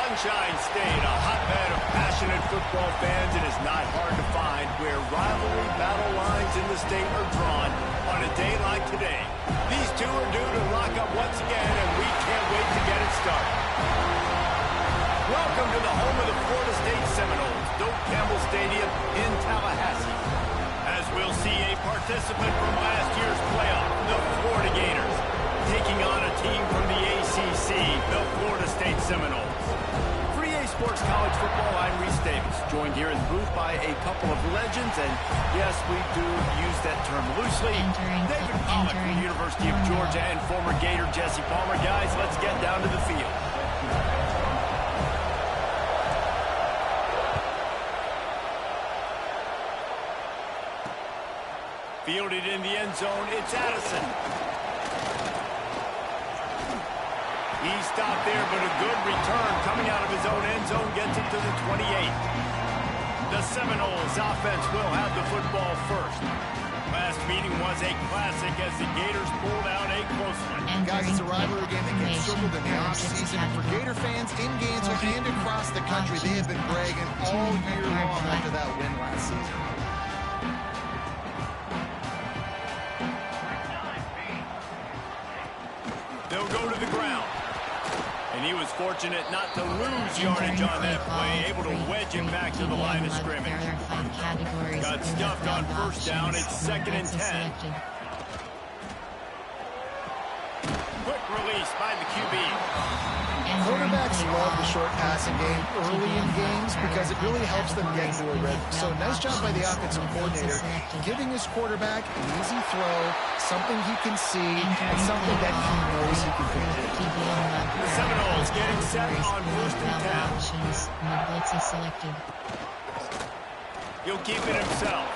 Sunshine State, a hotbed of passionate football fans. It is not hard to find where rivalry battle lines in the state are drawn on a day like today. These two are due to lock up once again, and we can't wait to get it started. Welcome to the home of the Florida State Seminoles, Doak Campbell Stadium in Tallahassee. As we'll see a participant from last year's playoff, the Florida Gators, taking on a team from the ACC, the Florida State Seminoles. For EA Sports College Football, I'm Reese Davis, joined here in the booth by a couple of legends, and yes, we do use that term loosely. David Pollack from the University of Georgia and former Gator Jesse Palmer. Guys, let's get down to the field. Fielded in the end zone, it's Addison. He stopped there, but a good return coming out of his own end zone gets it to the 28. The Seminoles offense will have the football first. Last meeting was a classic as the Gators pulled out a close one. Guys, it's a rivalry game that gets circled in the offseason. For Gator fans in Gainesville and across the country, they have been bragging all year long after that win last season. They'll go to the ground. And he was fortunate not to lose yardage on that play, able to wedge it back to the line of scrimmage. Got stuffed on first down. It's 2nd and 10. Quick release by the QB. Quarterbacks love the short passing game early in games because it really helps them get into a rhythm. So nice job by the offensive coordinator, giving his quarterback an easy throw, something he can see, and something that he knows he can complete. The Seminoles getting set on 1st and 10. He'll keep it himself.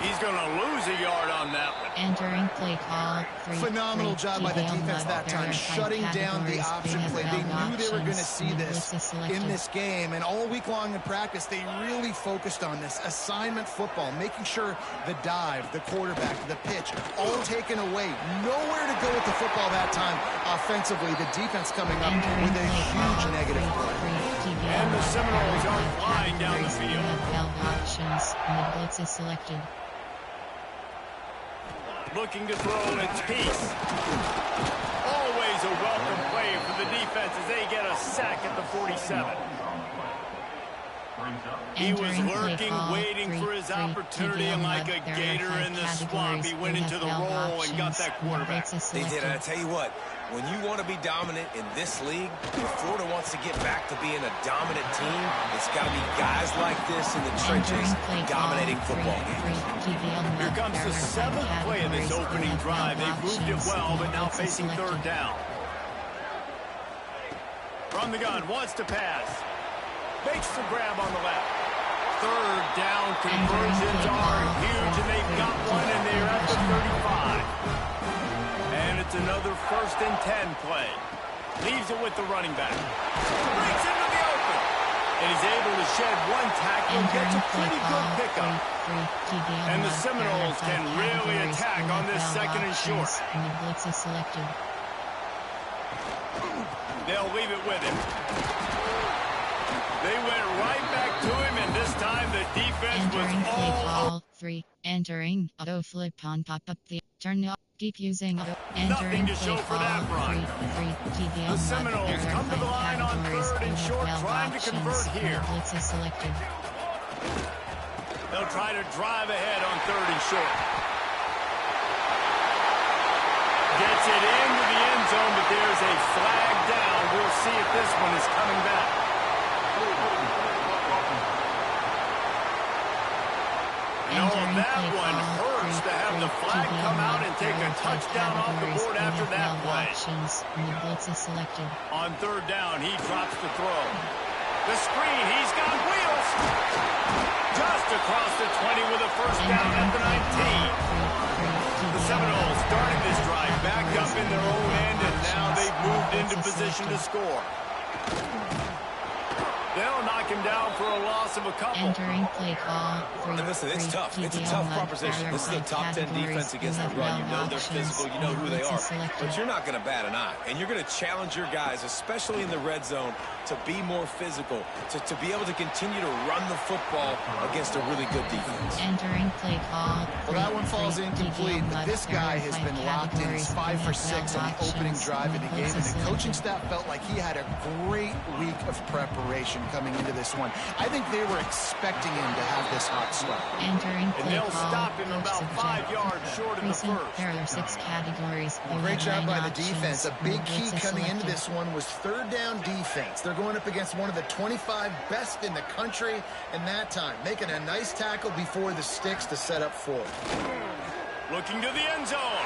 He's going to lose a yard on that one. Entering play call. Phenomenal job by the defense that time, shutting down the option play. They knew they were going to see this in this game, and all week long in practice, they really focused on this assignment football, making sure the dive, the quarterback, the pitch, all taken away. Nowhere to go with the football that time offensively. The defense coming up with a huge negative play. And the Seminoles are flying down the field. Options, and the blitz is selected. Looking to throw, it's Peace. Always a welcome play for the defense as they get a sack at the 47. He was lurking, waiting for his opportunity, and like a gator in the swamp, he went into the roll and got that quarterback. They did, and I tell you what, when you want to be dominant in this league, if Florida wants to get back to being a dominant team, it's got to be guys like this in the trenches dominating football games. Here comes the 7th play of this opening drive. They've moved it well, but now facing 3rd down. From the gun, wants to pass. Makes the grab on the left. 3rd down conversions are huge, and they've got one, and they're at the 35. And it's another 1st and 10 play. Leaves it with the running back. Breaks into the open. And he's able to shed one tackle and gets a pretty good pickup. And the Seminoles can really attack on this 2nd and short. And the blitz is selected. They'll leave it with him. They went right back to him, and this time the defense was all 3. Entering auto flip on pop-up the turn up. Keep using auto. Nothing to show for that run. The Seminoles come to the line on 3rd and short, trying to convert here. Blitz is selected. They'll try to drive ahead on 3rd and short. Gets it into the end zone, but there's a flag down. We'll see if this one is coming back. No, that one hurts to have the flag come out and take a touchdown off the board after that play. And the blitz is selected. On 3rd down, he drops the throw. The screen, he's got wheels. Just across the 20 with a 1st down at the 19. The Seminoles started this drive back up in their own end, and now they've moved into position to score. They'll knock check him down for a loss of a couple. Entering play call. And listen, it's tough. It's a tough proposition. This is a top 10 defense against the run. You know they're physical. You know who they are. But you're not going to bat an eye. And you're going to challenge your guys, especially in the red zone, to be more physical, to be able to continue to run the football against a really good defense. Entering play call. Well, that one falls incomplete, but this guy has been locked in. He's 5 for 6 on the opening drive of the game, and the coaching staff felt like he had a great week of preparation coming into this one. I think they were expecting him to have this hot start. Entering play And they'll call. stop him about 5 yards short of the first. There are 6 categories. Great job by the defense. A big key coming into this one was third down defense. They're going up against one of the 25 best in the country in that time, making a nice tackle before the sticks to set up 4. Looking to the end zone.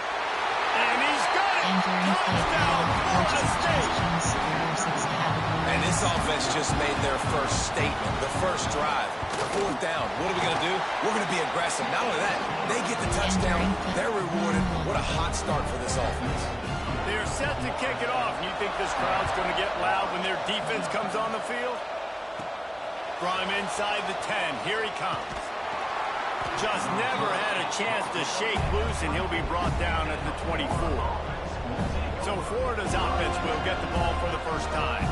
And he's got it. Entering play call. Florida State. There are 6 categories. And this offense just made their first statement, the first drive. 4th down. What are we going to do? We're going to be aggressive. Not only that, they get the touchdown. They're rewarded. What a hot start for this offense. They're set to kick it off. You think this crowd's going to get loud when their defense comes on the field? From inside the 10. Here he comes. Just never had a chance to shake loose, and he'll be brought down at the 24. So Florida's offense will get the ball for the first time.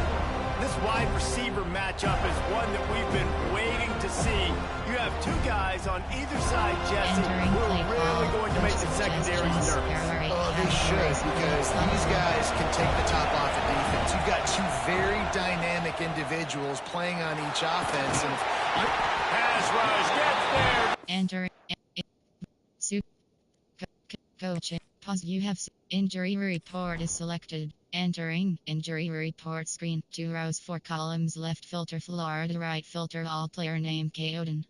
This wide receiver matchup is one that we've been waiting to see. You have 2 guys on either side, Jesse, who are really going to make the secondaries nervous. Oh, they should, because these guys can take the top off of defense. You've got 2 very dynamic individuals playing on each offense. And Pass rush gets there. Enter. Coach. Pause. You have injury report is selected. Entering injury report screen. 2 rows, 4 columns. Left filter Florida. Right filter all player name Coden.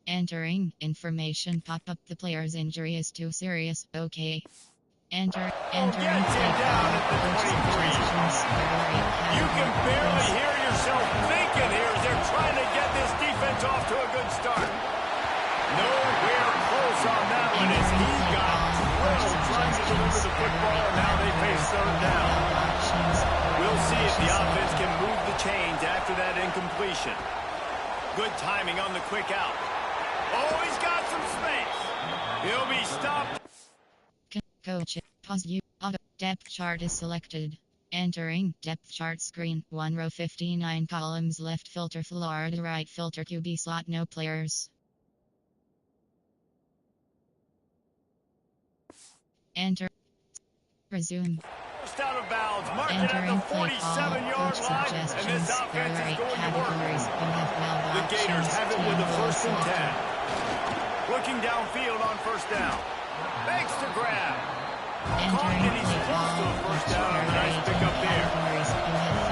Entering information pop up. The player's injury is too serious. Okay. Entering Gets him down at the 23. You can barely hear yourself thinking here as they're trying to get this defense off to a good start. Nowhere close on that one as he got drilled trying to deliver the football, and now they face 3rd down. We'll see if the offense can move the chains after that incompletion. Good timing on the quick out. Oh, he's got some space. He'll be stopped. Coach. Pause. You auto depth chart is selected. Entering depth chart screen. 1 row, 59 columns. Left filter Florida. Right filter QB slot. No players. Enter. Resume. Just out of bounds, marked it at the 47-yard line, and this offense is going to work. The Gators have it with the 1st and 10. Looking downfield on 1st down. Makes the grab. Caught, and he's close to a 1st down on a nice pickup there.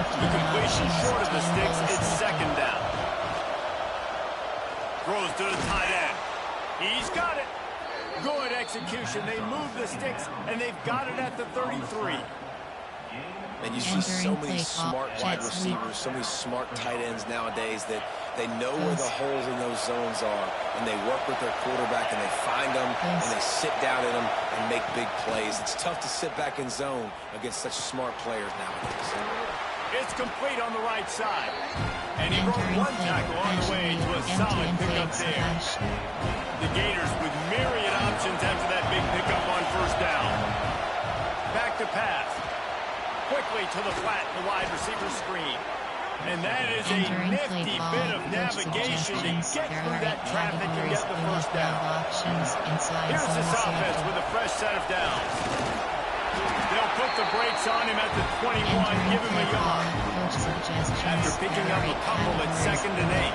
The completion short of the sticks, it's 2nd down. Throws to the tight end. He's got it. Good execution. They move the sticks, and they've got it at the 33. And you see so many smart wide receivers, so many smart tight ends nowadays that they know where the holes in those zones are, and they work with their quarterback, and they find them, and they sit down in them and make big plays. It's tough to sit back in zone against such smart players nowadays. It's complete on the right side. And he broke 1 tackle on the way to a solid pickup there. The Gators with myriad options after that big pickup on 1st down. Back to pass. Quickly to the flat, the wide receiver screen. And that is a nifty bit of navigation to get through that traffic and get the 1st down. Here's this offense with a fresh set of downs. They'll put the brakes on him at the 21, give him a yard. After picking up a couple at 2nd and 8.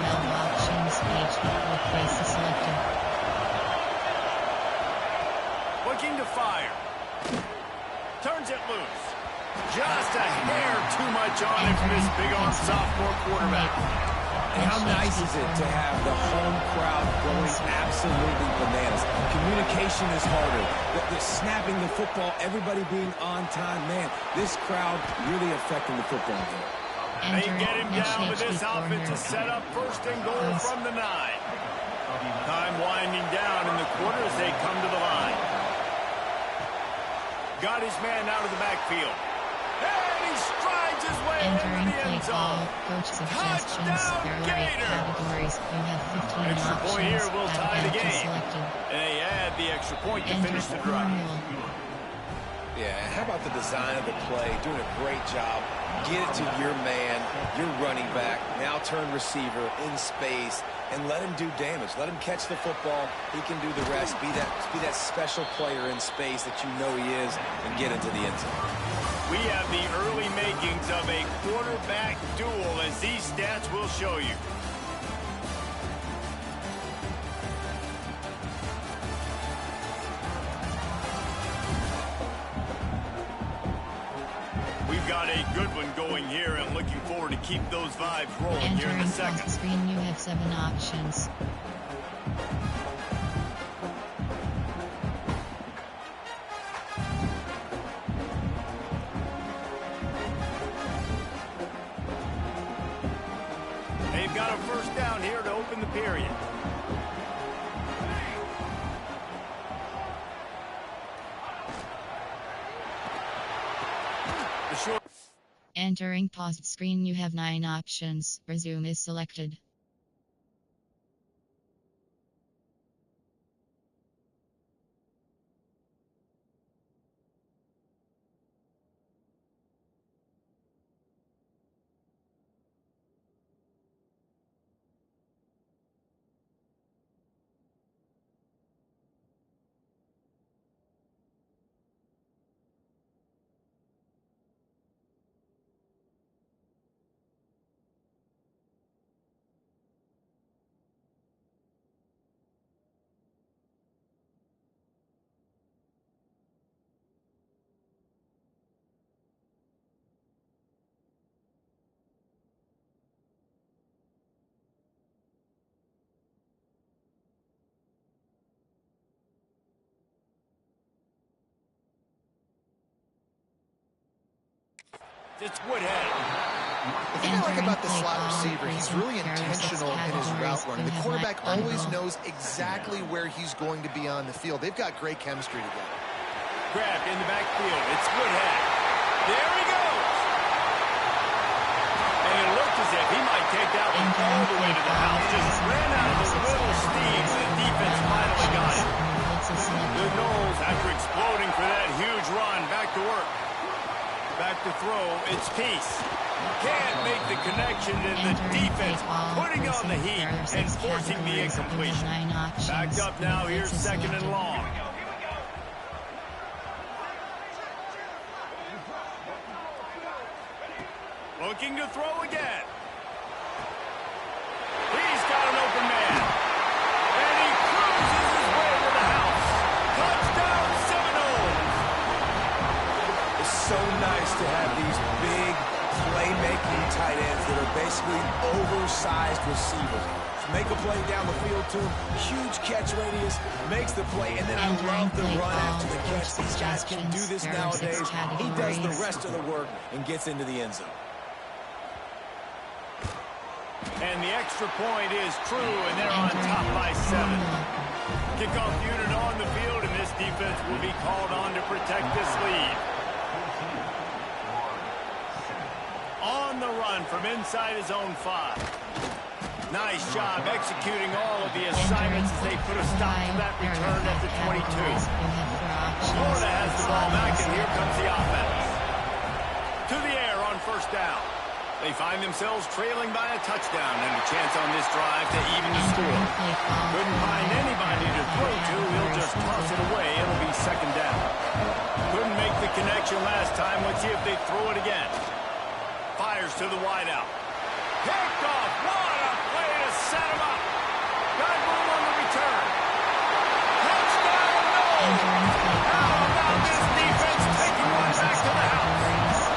Looking to fire. Turns it loose. Just a hair too much on him from his big-arm sophomore quarterback. And how nice is it to have the home crowd going absolutely bananas? Communication is harder. The snapping the football, everybody being on time. Man, this crowd really affecting the football game. They get him down with this offense to set up 1st and goal from the 9. Time winding down in the quarter as they come to the line. Got his man out of the backfield. And he strides his way into the end end zone. Coach suggestions. There are 8 categories. You have 15 Extra options. point here will tie the game. Selected. And they add the extra point to finish the drive. Yeah, how about the design of the play? Doing a great job. Get it to your man, your running back, now turn receiver in space, and let him do damage. Let him catch the football. He can do the rest. Be that special player in space that you know he is, and get into the end zone. We have the early makings of a quarterback duel, as these stats will show you. We've got a good one going here, and looking forward to keep those vibes rolling here in the second. Entering screen, you have 7 options. They've got a first down here to open the period. Entering paused screen, you have 9 options. Resume is selected. It's Woodhead. The thing I like about the slot receiver, he's really intentional in his route running. The quarterback always knows exactly where he's going to be on the field. They've got great chemistry together. Grabbed in the backfield. It's Woodhead. There he goes. And it looked as if he might take that one all the way to the house. Just ran out of a little steam. The defense finally got it. The Knowles, after exploding for that huge run, back to work. Back to throw, it's Peace. Can't make the connection, and the defense putting on the heat and forcing the incompletion. Backed up now, here's second and long. Looking to throw again. He's got an open man. And he cruises his way to the house. Touchdown, Seminoles. It's so nice to have these big playmaking tight ends that are basically oversized receivers. Make a play down the field to him, huge catch radius, makes the play, and then I love the run after the catch. These guys can do this nowadays. He does the rest of the work and gets into the end zone. And the extra point is true, and they're on top by 7. Kickoff unit on the field, and this defense will be called on to protect this lead. On the run from inside his own 5. Nice job executing all of the assignments as they put a stop to that return at the 22. Florida has the ball back, and here comes the offense. To the air on first down. They find themselves trailing by a touchdown and a chance on this drive to even the score. Couldn't find anybody to throw to. He'll just toss it away. It'll be second down. Couldn't make the connection last time. Let's see if they throw it again. Fires to the wideout. Picked off. What a play to set him up. Got room on the return. Touchdown, no! How about this defense taking one back to the house?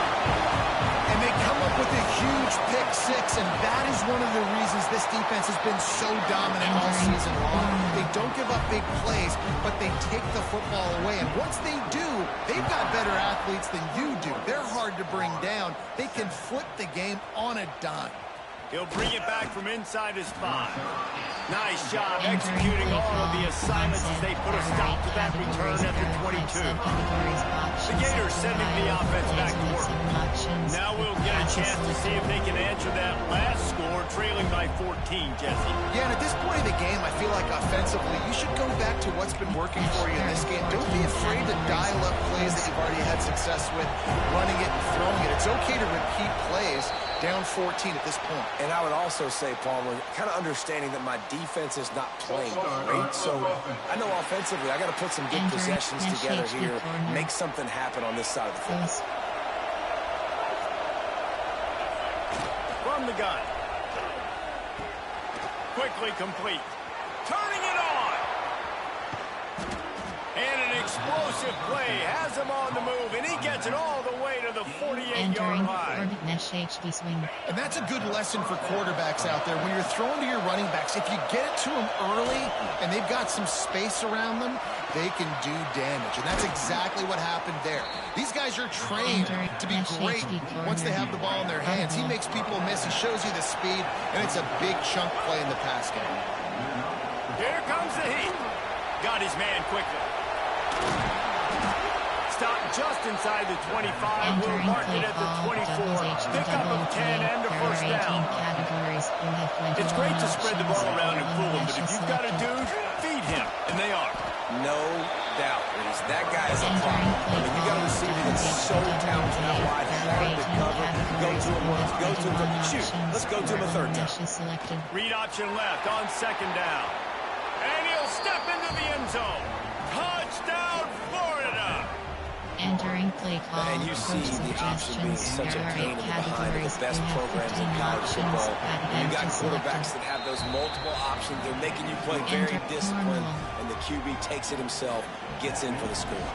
And they come up with a huge pick 6, and that is one of the reasons this defense has been so dominant all season long. They don't give up big plays, but they take the football away. And once they do, they've got better athletes than you do. They're hard to bring down. They can flip the game on a dime. He'll bring it back from inside his 5. Nice job executing all of the assignments as they put a stop to that return at the 22. The Gators sending the offense back to work. Now we'll get a chance to see if they can answer that last score, trailing by 14, Jesse. Yeah, and at this point in the game, I feel like offensively, you should go back to what's been working for you in this game. Don't be afraid to dial up plays that you've already had success with, running it and throwing it. It's okay to repeat plays down 14 at this point. And I would also say, Palmer, kind of understanding that my defense is not playing great. So I know offensively, I got to put some good possessions together here, make something happen on this side of the field. From the gun. Quickly complete. Turning it on. And an explosive play has him on the move, and he gets it all the way to the 48-yard line. And that's a good lesson for quarterbacks out there. When you're throwing to your running backs, if you get it to them early and they've got some space around them, they can do damage. And that's exactly what happened there. These guys are trained to be great once they have the ball in their hands. He makes people miss. He shows you the speed, and it's a big chunk play in the pass game. Here comes the heat. Got his man quickly. Stopped just inside the 25. We'll mark it at the 24. Pickup of 10 and a first down. It's great to spread the ball around and fool him, but if you've got a dude, feed him, and they are. No doubt, Reese. That guy is a problem. I mean, you got a receiver that's so talented out wide, hard to cover. Go to him once, go to him. Shoot, let's go to him a third time. Read option left on second down. And he'll step into the end zone. Touchdown, Florida! Entering play call. And you see the option being such a pain in the behind of the best programs in college football. You got quarterbacks that have those multiple options. They're making you play very disciplined, and the QB takes it himself, gets in for the score.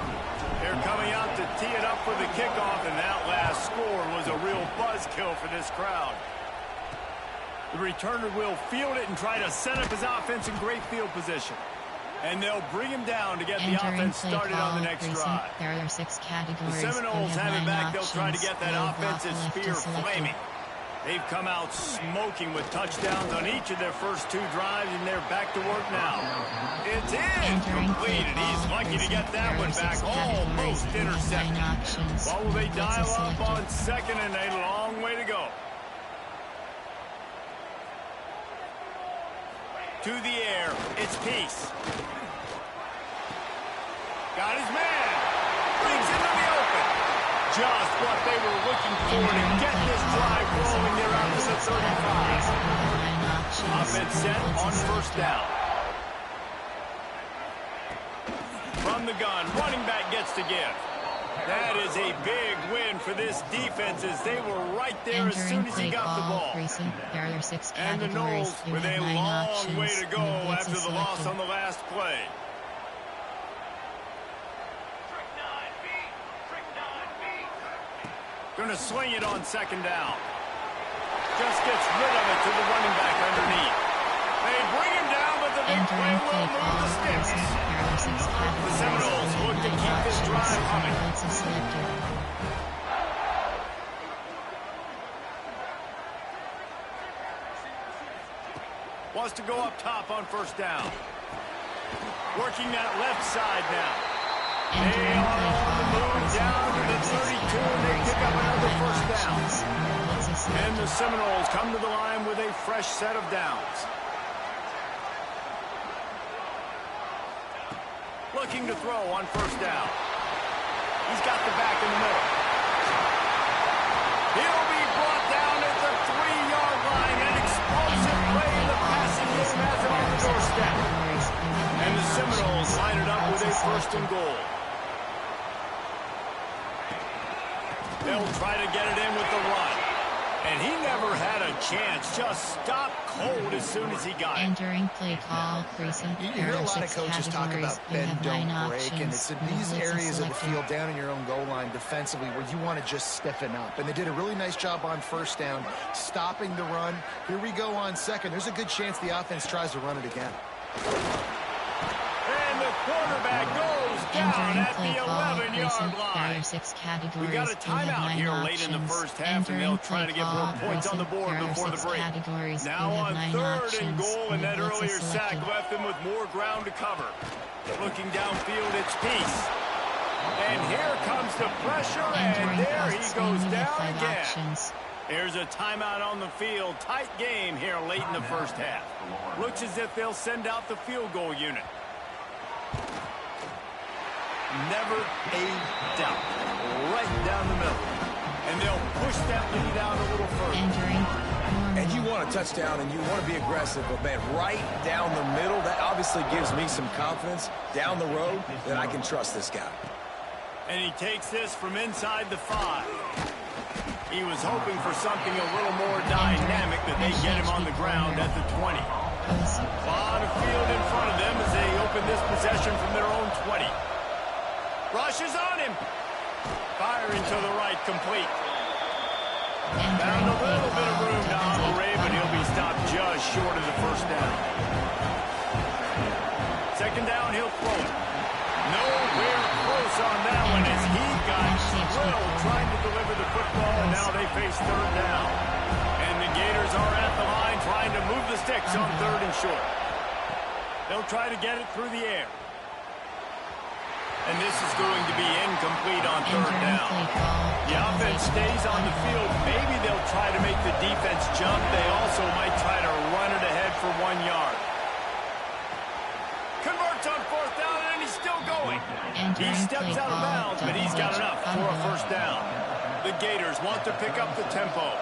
They're coming out to tee it up for the kickoff, and that last score was a real buzzkill for this crowd. The returner will field it and try to set up his offense in great field position. And they'll bring him down to get the offense started on the next drive. There are 6 categories. The Seminoles have it back. They'll try to get that offensive spear flaming. They've come out smoking with touchdowns on each of their first 2 drives, and they're back to work now. It's incomplete, and he's lucky to get that one back. Almost intercepted. What will they dial up on second, and a long way to go. To the air, it's Peace. Got his man. Brings into the open. Just what they were looking for to get this drive rolling there out to the 35. Offense set on first down. From the gun, running back gets to give. That is a big win for this defense as they were right there as soon as he got the ball. And the Noles with a long way to go after the loss on the last play. Going to swing it on second down. Just gets rid of it to the running back underneath. They bring him down, but the big play will move the sticks. The Seminoles look to keep this drive humming. Wants to go up top on first down. Working that left side now. They are on the move down to the 32, and they pick up another first down. And the Seminoles come to the line with a fresh set of downs. Looking to throw on first down. He's got the back in the middle. He'll be brought down at the 3-yard line. An explosive play in the passing game has him on the doorstep. And the Seminoles line it up with a first and goal. They'll try to get it in with the run. And he never had a chance. Just stopped cold as soon as he got it. Entering play call, you hear a lot of coaches talk about bend, don't break, and it's in these areas of the field down in your own goal line defensively where you want to just stiffen up. And they did a really nice job on first down, stopping the run. Here we go on second. There's a good chance the offense tries to run it again. And the quarterback goes down at the 11-yard line. We got a timeout here late in the first half, and they'll try to get more points on the board before the break. Now on 3rd and goal, and that earlier sack left them with more ground to cover. Looking downfield, it's Peace. And here comes the pressure, and there he goes down again. There's a timeout on the field. Tight game here late in the first half. Looks as if they'll send out the field goal unit. Never a doubt. Right down the middle. And they'll push that lead out a little further. And you want a touchdown and you want to be aggressive, but man, right down the middle, that obviously gives me some confidence down the road that I can trust this guy. And he takes this from inside the 5. He was hoping for something a little more dynamic, but they get him on the ground at the 20. A lot of field in front of them as they open this possession from their own 20. Rushes on him. Firing to the right, complete. Found a little bit of room to operate, but he'll be stopped just short of the first down. 2nd down, he'll throw it. Nowhere close on that one as he got drilled trying to deliver the football, and now they face 3rd down. And the Gators are at the line trying to move the sticks on 3rd and short. They'll try to get it through the air. And this is going to be incomplete on 3rd down. The offense stays on the field. Maybe they'll try to make the defense jump. They also might try to run it ahead for 1 yard. Converts on 4th down, and he's still going. He steps out of bounds, but he's got enough for a first down. The Gators want to pick up the tempo.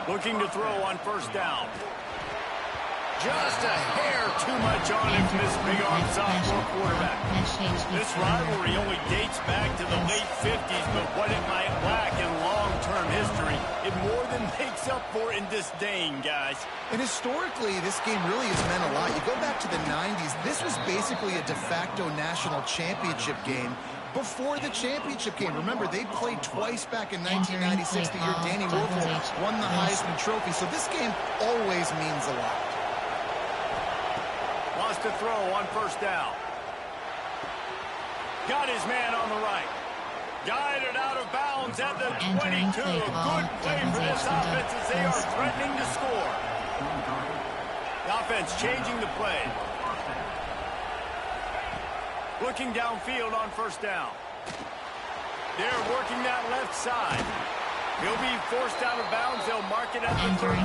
Looking to throw on 1st down. Just a hair too much on him from this big-arm sophomore quarterback. This rivalry only dates back to the late 50s, but what it might lack in long-term history, it more than makes up for in disdain, guys. And historically, this game really has meant a lot. You go back to the 90s, this was basically a de facto national championship game before the championship game. Remember, they played twice back in 1996, the year Danny Werfel won the Heisman Trophy. So this game always means a lot. Wants to throw on 1st down. Got his man on the right. Guided out of bounds at the 22. A good play for this offense as they are threatening to score. The offense changing the play. Looking downfield on 1st down. They're working that left side. He'll be forced out of bounds. They'll mark it at the 13.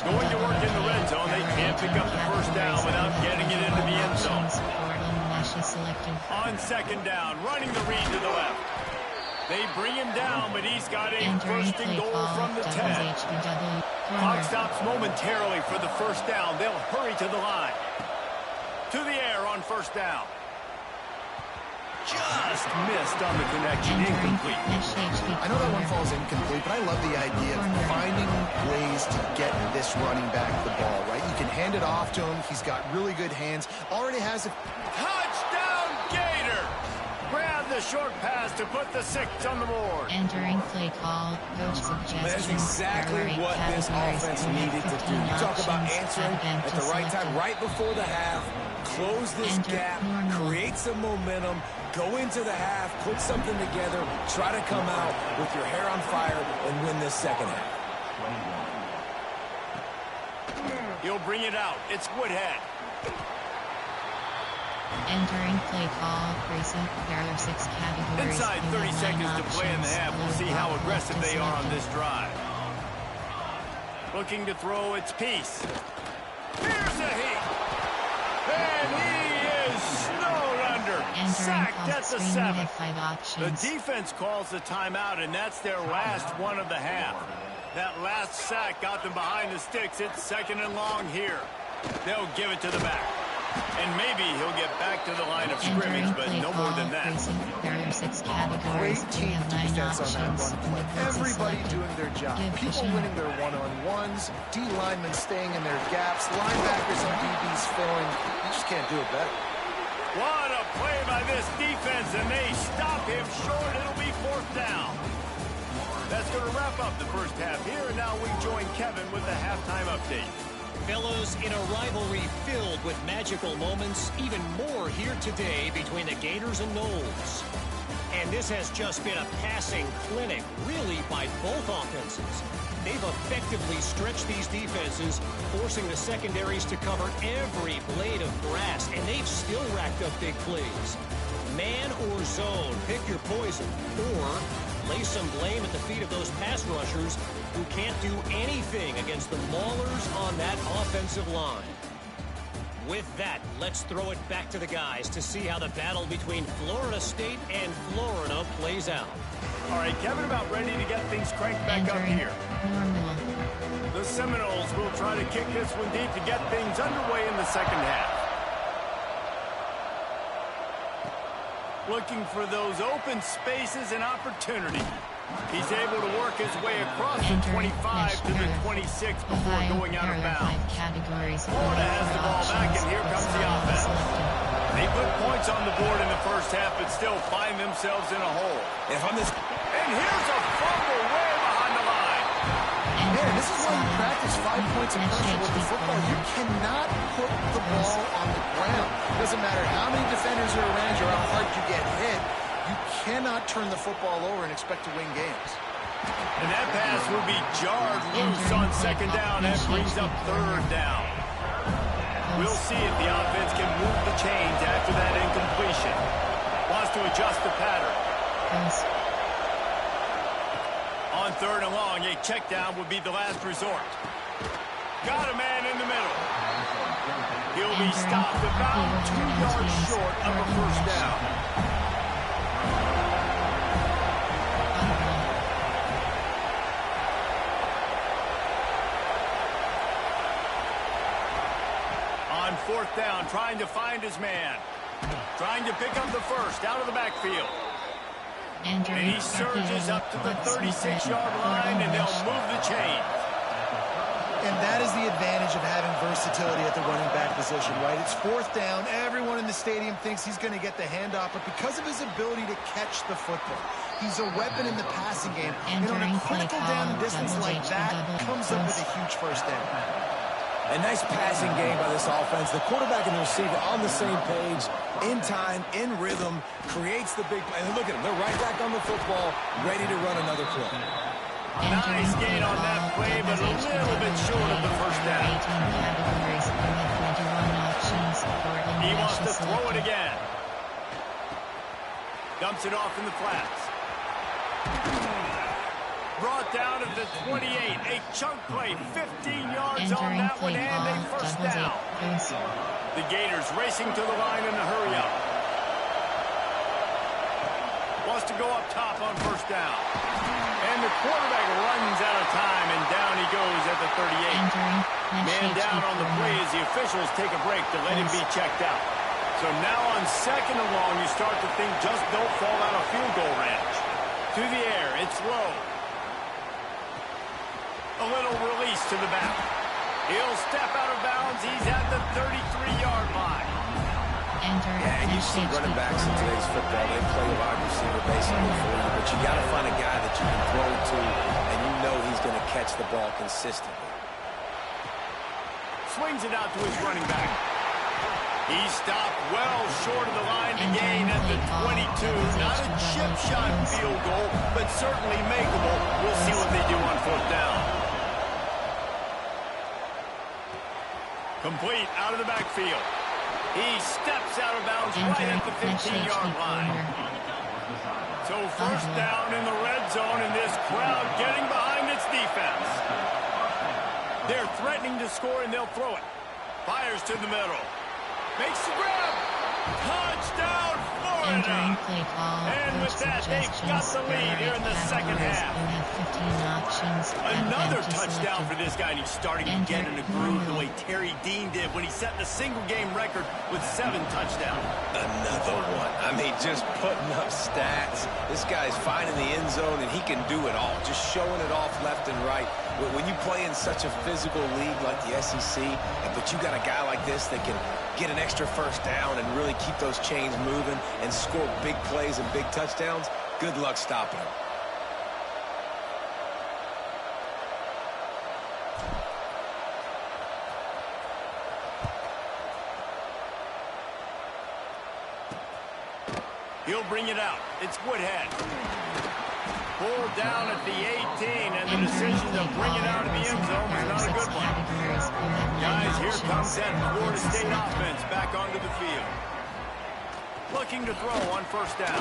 Going to work in the red zone. They can't pick up the first down without getting it into the end zone. On 2nd down, running the read to the left. They bring him down, but he's got a 1st and goal from the 10. Clock stops momentarily for the first down. They'll hurry to the line. To the air on 1st down. Just missed on the connection, incomplete. I know that one falls incomplete, but I love the idea of finding ways to get this running back the ball, right? You can hand it off to him. He's got really good hands. Already has a touchdown, Gator! Grab the short pass to put the 6 on the board. Entering play call, coach suggestions. That's exactly what this offense needed to do. You talk about answering at the right time, right before the half. Close this gap, create some momentum, go into the half, put something together, try to come out with your hair on fire and win this 2nd half. He'll bring it out. It's Woodhead. Entering play call, recent, there are 6 categories. Inside 30 seconds to play in the half. We'll see how aggressive they are on this drive. Looking to throw, it's Peace. Here's a heat. And he is snowed under. Sacked at the 7. The defense calls the timeout, and that's their last one of the half. That last sack got them behind the sticks. It's 2nd and long here. They'll give it to the back. And maybe he'll get back to the line of scrimmage, but no more than that. Great team defense on that run play. Everybody doing their job. People winning their one-on-ones, D linemen staying in their gaps, linebackers and DBs filling. You just can't do it better. What a play by this defense, and they stop him short. It'll be 4th down. That's going to wrap up the first half here, and now we join Kevin with the halftime update. Fellows, in a rivalry filled with magical moments, even more here today between the Gators and Noles. And this has just been a passing clinic, really, by both offenses. They've effectively stretched these defenses, forcing the secondaries to cover every blade of grass, and they've still racked up big plays. Man or zone, pick your poison, or lay some blame at the feet of those pass rushers who can't do anything against the maulers on that offensive line. With that, let's throw it back to the guys to see how the battle between Florida State and Florida plays out. All right, Kevin, about ready to get things cranked back up here. Normal. The Seminoles will try to kick this one deep to get things underway in the second half. Looking for those open spaces and opportunity. He's able to work his way across the 25 to the 26 before going out of bounds. Florida has the ball back, and here comes the offense. They put points on the board in the first half, but still find themselves in a hole. And here's a fumble way behind the line. Man, this is why you practice 5 points of pressure with the football. You cannot put the ball on the ground. Doesn't matter how many defenders are around you or how hard you get hit. You cannot turn the football over and expect to win games. And that pass will be jarred loose on second down. That brings up third down. We'll see if the offense can move the chains after that incompletion. Wants to adjust the pattern. On third and long, a check down would be the last resort. Got a man in the middle. He'll be stopped about 2 yards short of a first down. On fourth down, trying to find his man. Trying to pick up the first out of the backfield. And he surges up to the 36-yard line, and they'll move the chain. And that is the advantage of having versatility at the running back position, right? It's fourth down. Everyone in the stadium thinks he's going to get the handoff, but because of his ability to catch the football, he's a weapon in the passing game. And on a critical down distance like that, comes up with a huge first down. A nice passing game by this offense. The quarterback and the receiver on the same page, in time, in rhythm, creates the big play. And look at them. They're right back on the football, ready to run another play. Nice gain on that play, but a little bit short of the first down. He wants to throw it again. Dumps it off in the flats. Brought down at the 28. A chunk play, 15 yards on that one, and a first down. The Gators racing to the line in a hurry up. Wants to go up top on first down. And the quarterback runs out of time, and down he goes at the 38. Man down on the play as the officials take a break to let him be checked out. So now on second and long, you start to think just don't fall out of field goal range. To the air, it's low. A little release to the back. He'll step out of bounds. He's at the 33-yard line. Yeah, and you see running backs in today's football, they play wide receiver basically for you, but you got to find a guy that you can throw to, and you know he's going to catch the ball consistently. Swings it out to his running back. He stopped well short of the line to gain at the 22. Not a chip shot field goal, but certainly makeable. We'll see what they do on fourth down. Complete out of the backfield. He steps out of bounds right at the 15-yard line. So first down in the red zone, and this crowd getting behind its defense. They're threatening to score, and they'll throw it. Fires to the middle. Makes the grab. Touchdown, Florida. And with that, they've got the lead here in the second half. Another touchdown for this guy, and he's starting to get in a groove the way Terry Dean did when he set the single-game record with 7 touchdowns. Another one. I mean, just putting up stats. This guy's finding the end zone, and he can do it all, just showing it off left and right. When you play in such a physical league like the SEC, but you got a guy like this that can get an extra first down and really keep those chains moving and score big plays and big touchdowns, good luck stopping him. He'll bring it out. It's Woodhead. Pulled down at the 18, and the decision to bring it out of the end zone was not a good one. Guys, here comes that Florida State offense back onto the field. Looking to throw on first down.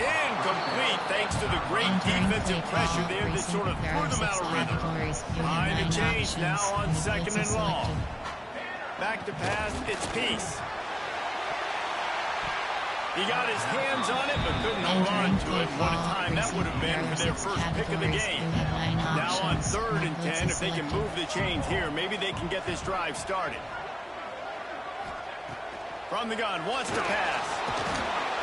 Incomplete thanks to the great defensive pressure there that sort of threw them out of rhythm. Behind the change now on 2nd and long. Back to pass, it's Peace. He got his hands on it, but couldn't hold on to it. What a time that would have been for their first pick of the game. Now on 3rd and 10, if they can move the chains here, maybe they can get this drive started. From the gun, wants to pass.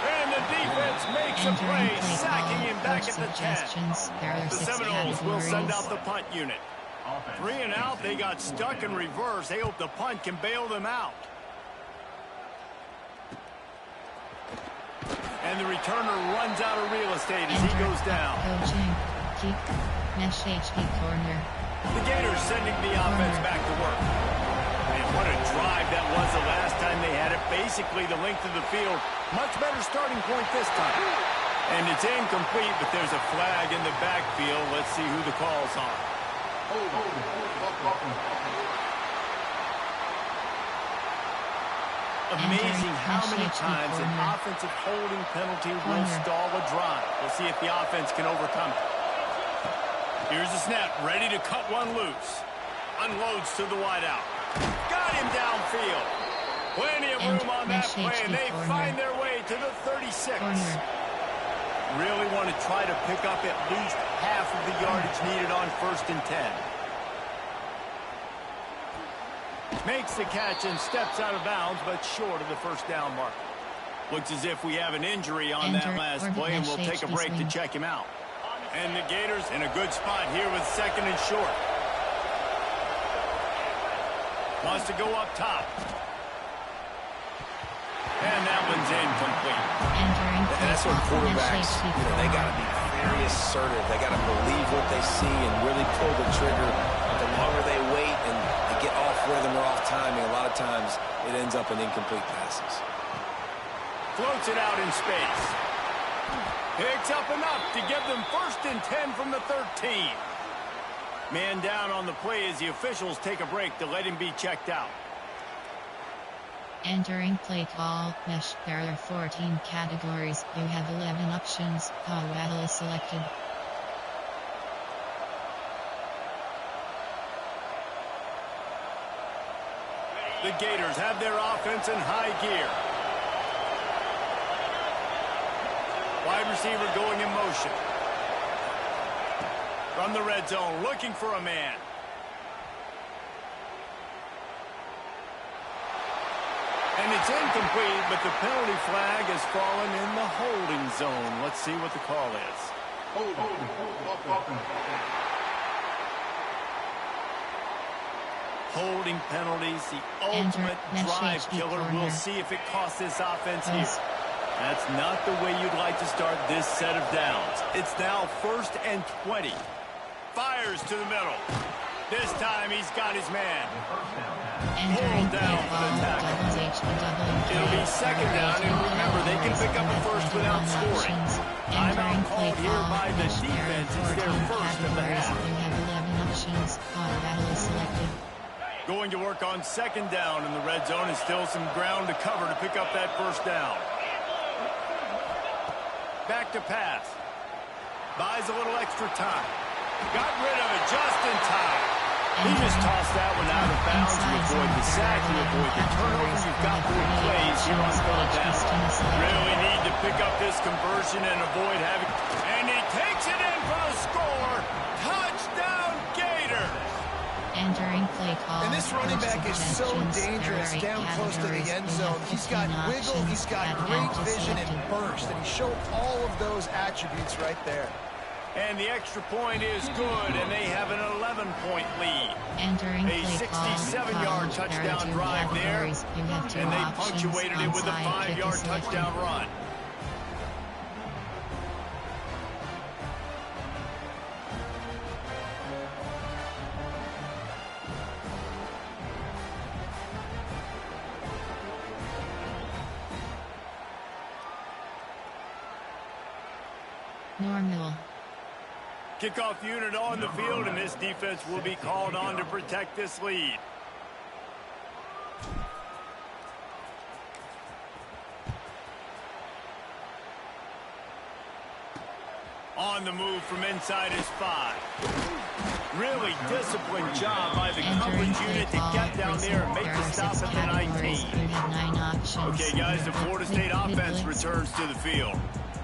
And the defense makes a play, sacking him back at the 10. The Seminoles will send out the punt unit. 3 and out, they got stuck in reverse. They hope the punt can bail them out. And the returner runs out of real estate as he goes down. The Gators sending the offense back to work. And what a drive that was the last time they had it. Basically the length of the field. Much better starting point this time. And it's incomplete, but there's a flag in the backfield. Let's see who the call's on. Amazing how many times an offensive holding penalty will stall a drive. We'll see if the offense can overcome it. Here's the snap, ready to cut one loose. Unloads to the wideout. Got him downfield. Plenty of room on that play, and they find their way to the 36. Really want to try to pick up at least half of the yardage needed on 1st and 10. Makes the catch and steps out of bounds, but short of the first down mark. Looks as if we have an injury on that last play, and we'll take a break to check him out. And the Gators in a good spot here with 2nd and short. Wants to go up top. And that one's incomplete. And that's what quarterbacks, they got to be very assertive. They got to believe what they see and really pull the trigger. The longer they wait and they get off rhythm or off timing, a lot of times it ends up in incomplete passes. Floats it out in space. Picks up enough to give them 1st and 10 from the 13. Man down on the play as the officials take a break to let him be checked out. Entering play call, mesh. There are 14 categories. You have 11 options. Powell is selected. The Gators have their offense in high gear. Wide receiver going in motion. From the red zone, looking for a man. And it's incomplete, but the penalty flag has fallen in the holding zone. Let's see what the call is. Holding penalties, the ultimate drive killer. We'll see if it costs this offense here. That's not the way you'd like to start this set of downs. It's now 1st and 20. Fires to the middle. This time he's got his man. Pulled down for the tackle. It'll be 2nd down, and remember, they can pick up a first without scoring. Timeout called here by the defense. It's their first of the half. Going to work on 2nd down in the red zone, and still some ground to cover to pick up that first down. Back to pass. Buys a little extra time. Got rid of it just in time. He just tossed that one out of bounds to avoid the sack, to avoid the turnover. You've got 4 plays here on 3rd down. Really need to pick up this conversion and avoid having... And he takes it in for the score. Touchdown, Gator. Entering play call. And this running back is so dangerous down close to the end zone. He's got wiggle, he's got great vision and burst, and he showed all of those attributes right there. And the extra point is good, and they have an 11-point lead. Entering a 67-yard touchdown drive there, and they punctuated it with a 5-yard touchdown run. normal. Kickoff unit on the field, and this defense will be called on to protect this lead. On the move from inside his 5. Really disciplined job by the coverage unit to get down there and make the stop at the 19. Okay, guys, the Florida State offense returns to the field.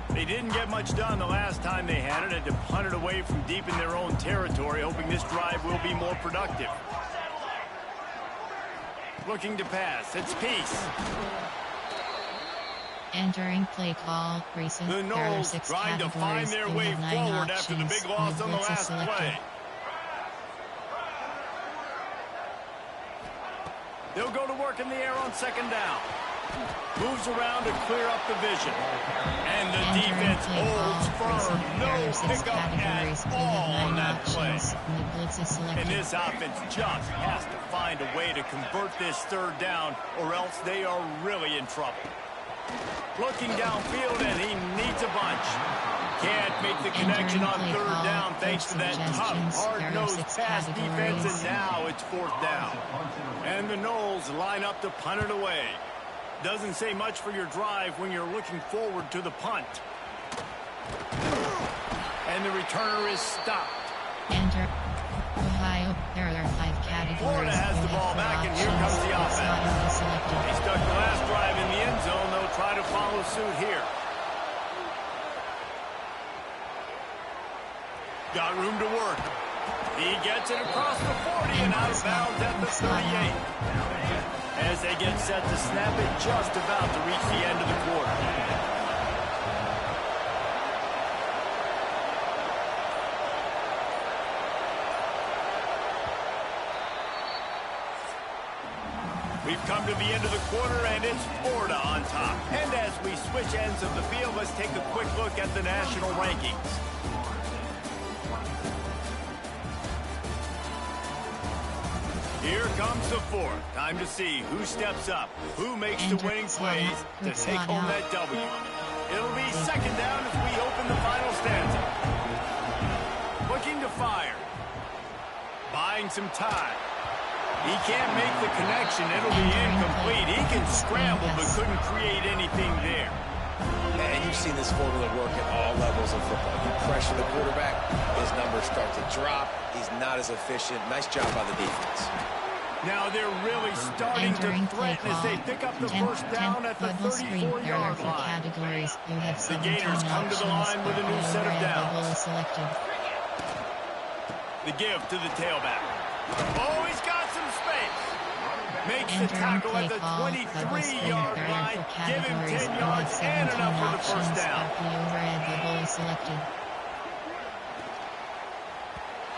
They didn't get much done the last time they had it, and to punt it away from deep in their own territory, hoping this drive will be more productive. Looking to pass. It's Peace. Entering play call, recent the Noles trying to find their way forward after the big loss on the last play. They'll go to work in the air on second down. Moves around to clear up the vision. And the defense holds firm. No pickup at all on that play. And this offense just has to find a way to convert this third down, or else they are really in trouble. Looking downfield, and he needs a bunch. Can't make the connection on third down thanks to that tough, hard-nosed pass defense, and now it's fourth down. And the Noles line up to punt it away. Doesn't say much for your drive when you're looking forward to the punt. And the returner is stopped. Enter Ohio. There are 5 categories. Florida has the ball back, and here comes the offense. They stuck the last drive in the end zone. They'll try to follow suit here. Got room to work. He gets it across the 40 and out of bounds at the 38. As they get set to snap it, just about to reach the end of the quarter. We've come to the end of the quarter, and it's Florida on top. And as we switch ends of the field, let's take a quick look at the national rankings. Here comes the fourth. Time to see who steps up, who makes the winning plays to take home that W. It'll be second down as we open the final stanza. Looking to fire. Buying some time. He can't make the connection. It'll be incomplete. He can scramble but couldn't create anything there. Man, you've seen this formula work at all levels of football. You pressure the quarterback, his numbers start to drop. He's not as efficient. Nice job by the defense. Now they're really starting to threaten as they pick up the first down at the 34-yard line. The Gators come to the line with a new set of downs. The give to the tailback. Oh, he's got some space. Makes the tackle at the 23-yard line. Give him 10 yards and enough for the first down.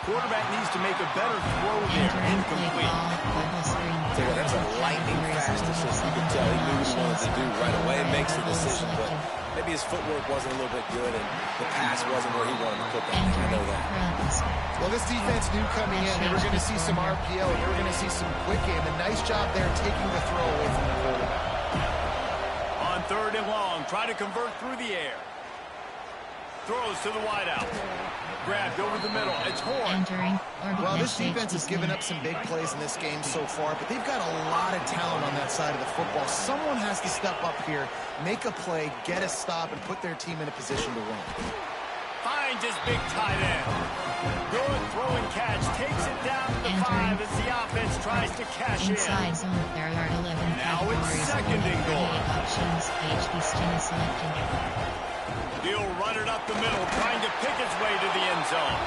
Quarterback needs to make a better throw there. Incomplete. That's a lightning fast decision. You can tell he knew what he wanted to do right away and makes the decision, but maybe his footwork wasn't a little bit good and the pass wasn't where he wanted to put that. I know that. Well, this defense knew coming in they were going to see some RPO. They were going to see some quick game. A nice job there taking the throw away from the goal. On third and long, try to convert through the air. Throws to the wideout. Grabbed over the middle. It's Horn. Well, this defense has given up some big plays in this game so far, but they've got a lot of talent on that side of the football. Someone has to step up here, make a play, get a stop, and put their team in a position to win. Finds his big tight end. Good throw and catch. Takes it down to the 5 as the offense tries to cash in. Now it's second and goal. He'll run it up the middle, trying to pick his way to the end zone.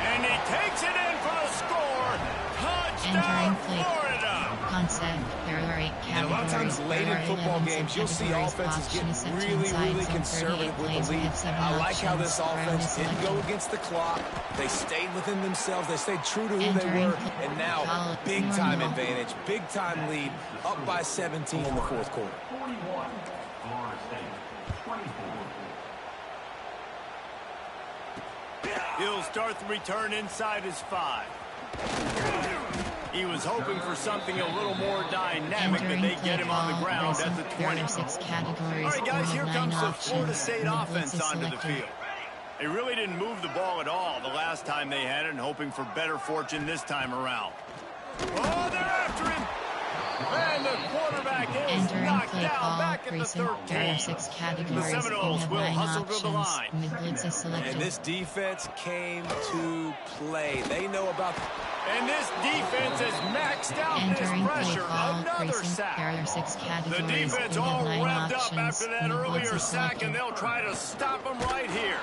And he takes it in for a score. Touchdown, Florida! And a lot of times late in football games, you'll see offenses get really conservative with the lead. I like how this offense didn't go against the clock. They stayed within themselves. They stayed true to who they were. And now, big-time advantage, big-time lead, up by 17 in the fourth quarter. He'll start the return inside his 5. He was hoping for something a little more dynamic, but they get him on the ground at the 20. All right, guys, here comes the Florida State offense onto the field. They really didn't move the ball at all the last time they had it, and hoping for better fortune this time around. Oh, they're after him! And the quarterback is knocked down back at the 13. The Seminoles will hustle to the line. And this defense came to play. They know about... And this defense has maxed out this pressure. Another sack. The defense all revved up after that earlier sack, and they'll try to stop them right here.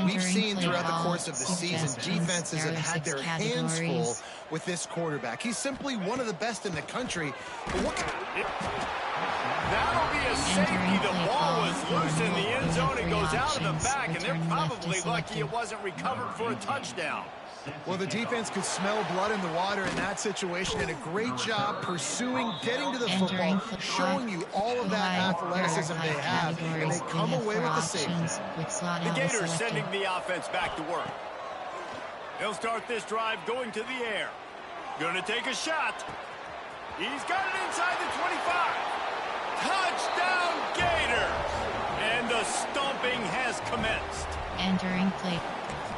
We've seen throughout the course of the season, defenses have had their hands full with this quarterback. He's simply one of the best in the country. That'll be a safety. The ball was loose in the end zone. It goes out of the back, and they're probably lucky it wasn't recovered for a touchdown. Well, the defense could smell blood in the water in that situation, and a great job pursuing, getting to the football, showing you all of that athleticism they have, and they come away with the safety. The Gators sending the offense back to work. They'll start this drive going to the air. Going to take a shot. He's got it inside the 25. Touchdown, Gators! And the stomping has commenced. Entering play.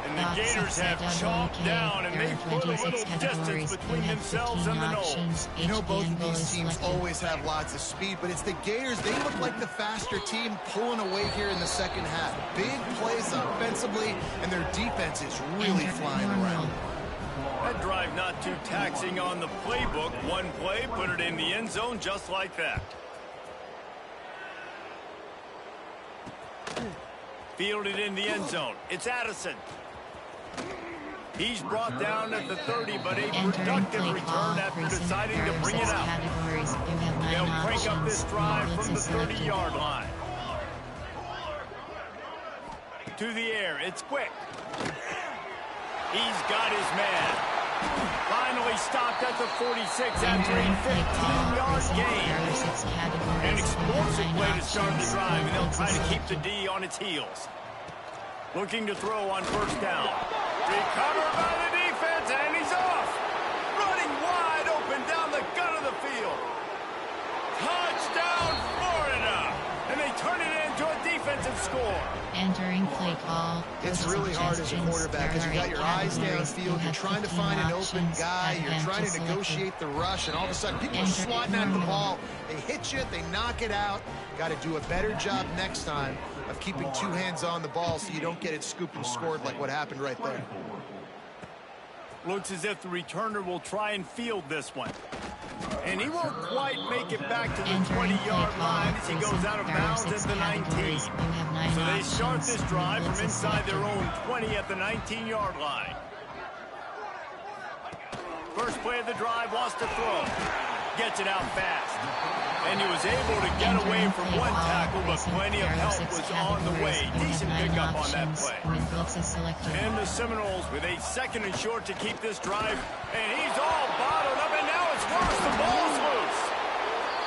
And the Gators have chomped down, and they've put a little distance between themselves and the Noles. You know, both of these teams always have lots of speed, but it's the Gators. They look like the faster team pulling away here in the second half. Big plays offensively, and their defense is really flying around. That drive not too taxing on the playbook. One play, put it in the end zone just like that. Fielded in the end zone. It's Addison. He's brought down at the 30, but a productive return after deciding to bring it out. They'll crank up this drive from the 30-yard line. To the air, it's quick. He's got his man. Finally stopped at the 46 after a 15-yard gain. An explosive play to start the drive, and they'll try to keep the D on its heels. Looking to throw on first down. Recovered by the defense, and he's off. Running wide open down the gut of the field. Touchdown, Florida! And they turn it into a defensive score. Entering play call. It's really hard as a quarterback because you got your eyes downfield. You're trying to find an open guy. You're trying to negotiate the rush, and all of a sudden people are swatting at the ball. They hit you, they knock it out. Got to do a better job next time of keeping two hands on the ball so you don't get it scooped and scored like what happened right there. Looks as if the returner will try and field this one. And he won't quite make it back to the 20-yard line as he goes out of bounds at the 19. So they start this drive from inside their own 20 at the 19-yard line. First play of the drive, wants to throw. Gets it out fast. And he was able to get away from one tackle, but plenty of help was on the way. Decent pickup on that play. And the Seminoles with a second and short to keep this drive. And he's all bottled up, and now it's worse. The ball's loose.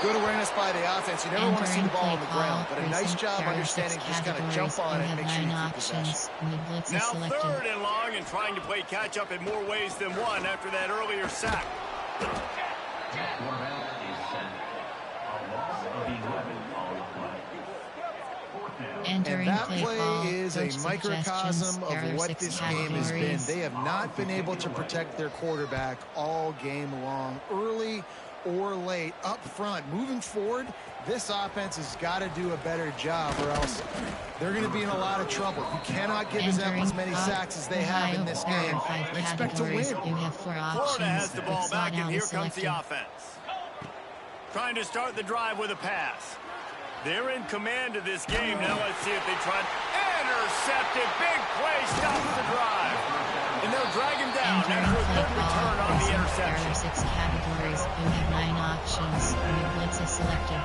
Good awareness by the offense. You never want to see the ball on the ground, but a nice job understanding just kind of jump on it and make sure you keep possession. Now third and long, and trying to play catch-up in more ways than one after that earlier sack. And that play is a microcosm of what this game has been. They have not been able to protect their quarterback all game long, early or late, up front. Moving forward, this offense has got to do a better job, or else they're going to be in a lot of trouble. You cannot give them as many sacks as they have in this game and expect to win. Florida has the ball back, and here comes the offense. Trying to start the drive with a pass. They're in command of this game. Now let's see if they try. Intercepted. Big play. Stops the drive. And they'll drag him down after a good return on the interception. There are 6 categories. You have 9 options. New blitz is selected.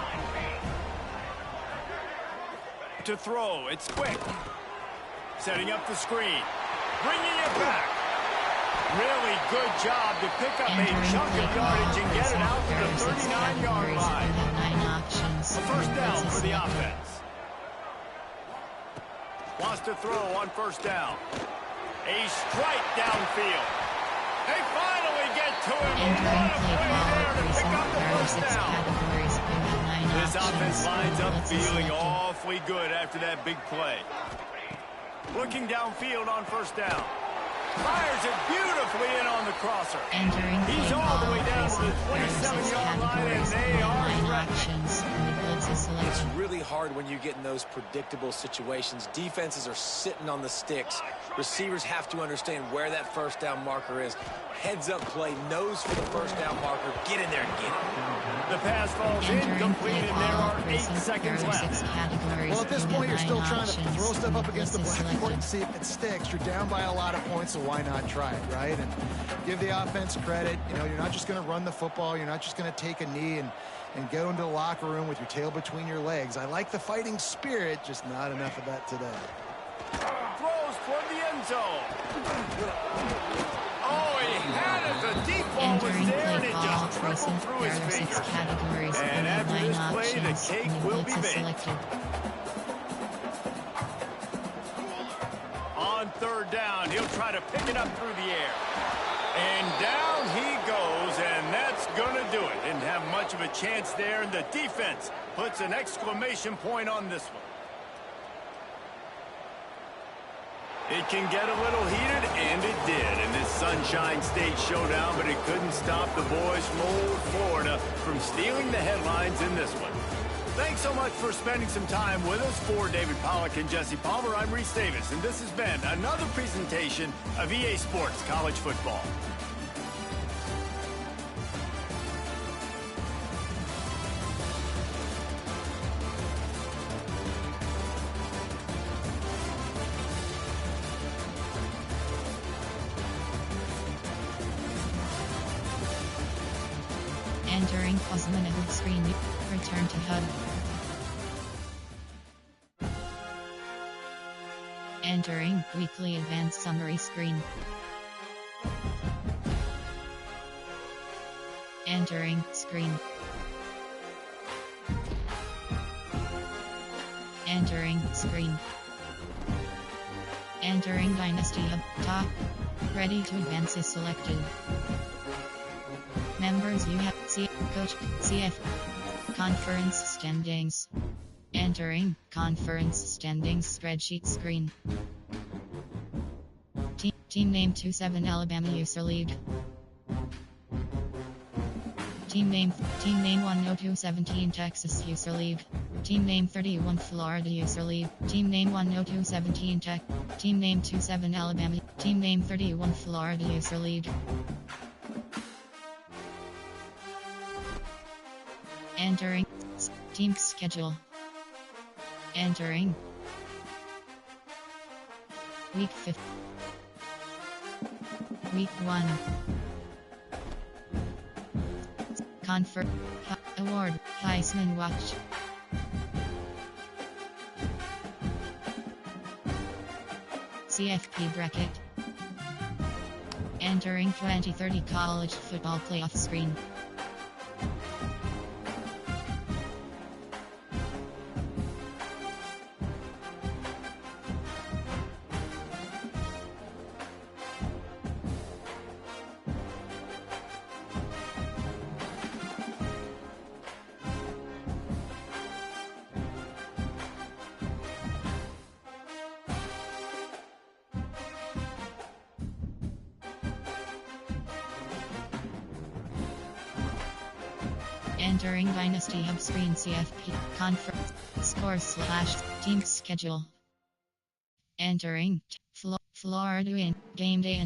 To throw. It's quick. Setting up the screen. Bringing it back. Really good job to pick up a chunk of yardage and get it out to the 39-yard line. A first down for the offense. Wants to throw on first down. A strike downfield. They finally get to him. What a play there to pick up the first down. This offense lines up feeling awfully good after that big play. Looking downfield on first down. Fires it beautifully in on the crosser. He's all the way down to the 27-yard line, and they are threatening. It's really hard when you get in those predictable situations. Defenses are sitting on the sticks. Receivers have to understand where that first down marker is. Heads-up play, nose for the first down marker. Get in there and get it. The pass falls incomplete, and there are 8 seconds left. Well, at this point, you're still trying to throw stuff up against the blackboard and see if it sticks. You're down by a lot of points, so why not try it, right? And give the offense credit. You know, you're not just going to run the football. You're not just going to take a knee and go into the locker room with your tail between your legs. I like the fighting spirit, just not enough of that today. Throws toward the end zone. Oh, he had it. The deep ball was there, and it just trickled through his fingers. And after this play, the cake will be baked. On third down, he'll try to pick it up through the air. And down he goes, and that's going to do it. Didn't have much of a chance there, and the defense puts an exclamation point on this one. It can get a little heated, and it did in this Sunshine State showdown, but it couldn't stop the boys from old Florida from stealing the headlines in this one. Thanks so much for spending some time with us. For David Pollack and Jesse Palmer, I'm Reese Davis, and this has been another presentation of EA Sports College Football. Entering Cosmonaut screen. Return to HUD. Entering Weekly Advanced Summary screen. Entering Screen. Entering Screen. Entering Dynasty Hub. Top. Ready to advance is selected. Members you have Coach CF Conference Standings. Entering Conference Standings spreadsheet screen. Team name 27 Alabama User League. Team name 10217 Texas User League. Team name 31 Florida User League. Team name 10217 Tech. Team name 27 Alabama. Team name 31 Florida User League. Entering team schedule. Entering week 5. Week 1. Confer Award Heisman Watch. CFP bracket. Entering 2030 college football playoff screen. Entering Dynasty Hub screen CFP conference scores / team schedule. Entering Florida in game day and